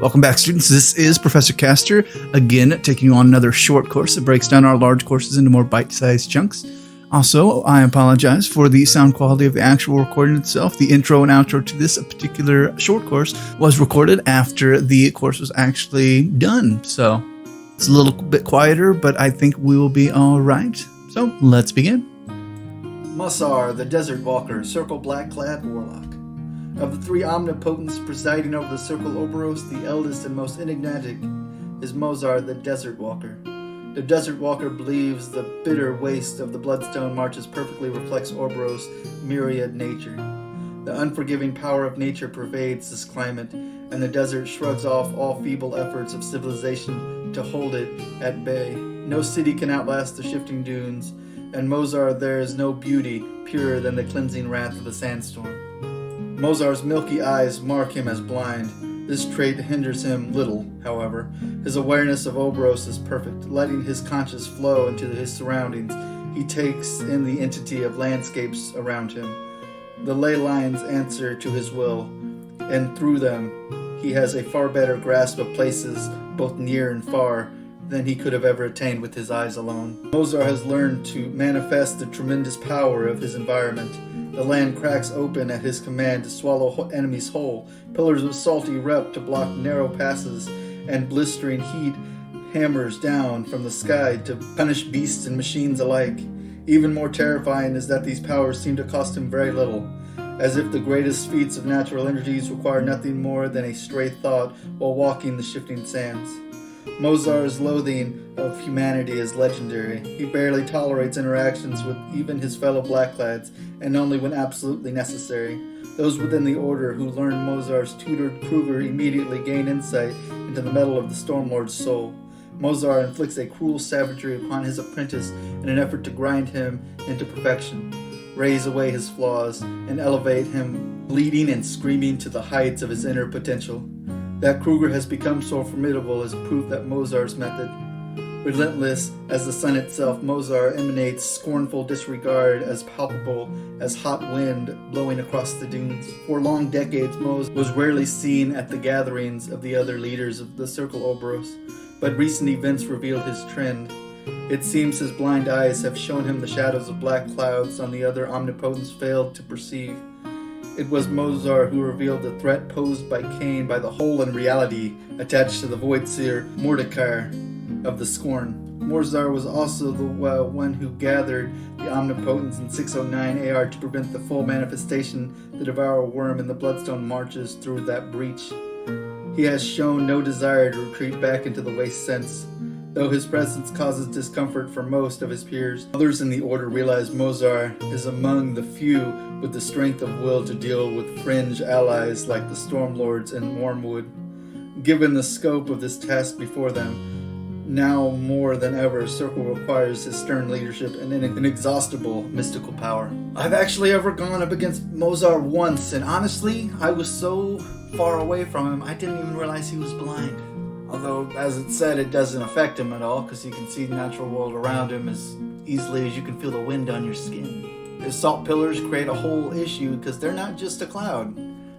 Welcome back, students. This is Professor Caster, again, taking you on another short course that breaks down our large courses into more bite-sized chunks. Also, I apologize for the sound quality of the actual recording itself. The intro and outro to this particular short course was recorded after the course was actually done. So it's a little bit quieter, but I think we will be all right. So let's begin. Mohsar the Desertwalker, Circle Black-clad Warlock. Of the three omnipotents presiding over the Circle Orboros, the eldest and most enigmatic is Mohsar the Desertwalker. The Desertwalker believes the bitter waste of the Bloodstone Marches perfectly reflects Orboros' myriad nature. The unforgiving power of nature pervades this climate, and the desert shrugs off all feeble efforts of civilization to hold it at bay. No city can outlast the shifting dunes, and Mohsar there is no beauty purer than the cleansing wrath of the sandstorm. Mohsar's milky eyes mark him as blind. This trait hinders him little, however. His awareness of Orboros is perfect. Letting his conscience flow into his surroundings, he takes in the entity of landscapes around him. The ley lines answer to his will, and through them he has a far better grasp of places both near and far than he could have ever attained with his eyes alone. Mohsar has learned to manifest the tremendous power of his environment. The land cracks open at his command to swallow enemies whole. Pillars of salt erupt to block narrow passes, and blistering heat hammers down from the sky to punish beasts and machines alike. Even more terrifying is that these powers seem to cost him very little, as if the greatest feats of natural energies require nothing more than a stray thought while walking the shifting sands. Mohsar's loathing of humanity is legendary. He barely tolerates interactions with even his fellow blackclads, and only when absolutely necessary. Those within the Order who learn Mohsar's tutored Kruger immediately gain insight into the metal of the Stormlord's soul. Mohsar inflicts a cruel savagery upon his apprentice in an effort to grind him into perfection, raise away his flaws, and elevate him bleeding and screaming to the heights of his inner potential. That Kruger has become so formidable is proof that Mohsar's method. Relentless as the sun itself, Mohsar emanates scornful disregard as palpable as hot wind blowing across the dunes. For long decades, Mohsar was rarely seen at the gatherings of the other leaders of the Circle Orboros, but recent events revealed his trend. It seems his blind eyes have shown him the shadows of black clouds on the other omnipotents failed to perceive. It was Mohsar who revealed the threat posed by Cain by the hole in reality attached to the void seer Mordecai of the Scorn. Mohsar was also the one who gathered the omnipotents in 609 AR to prevent the full manifestation the devourer worm in the Bloodstone Marches through that breach. He has shown no desire to retreat back into the waste sense, though his presence causes discomfort for most of his peers. Others in the Order realize Mohsar is among the few with the strength of will to deal with fringe allies like the Stormlords and Wormwood. Given the scope of this task before them, now more than ever, Circle requires his stern leadership and an inexhaustible mystical power. I've actually ever gone up against Mohsar once, and honestly, I was so far away from him, I didn't even realize he was blind. Although, as it said, it doesn't affect him at all, because you can see the natural world around him as easily as you can feel the wind on your skin. His salt pillars create a whole issue, because they're not just a cloud.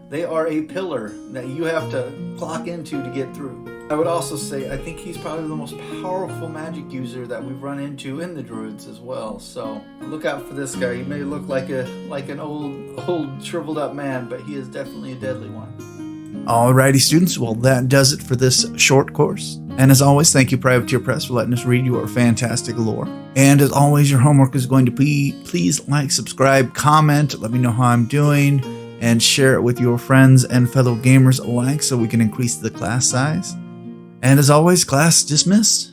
They are a pillar that you have to clock into to get through. I would also say, I think he's probably the most powerful magic user that we've run into in the Druids as well, so look out for this guy. He may look like an old shriveled up man, but he is definitely a deadly one. Alrighty, students. Well, that does it for this short course. And as always, thank you, Privateer Press, for letting us read your fantastic lore. And as always, your homework is going to be, please like, subscribe, comment, let me know how I'm doing, and share it with your friends and fellow gamers alike so we can increase the class size. And as always, class dismissed.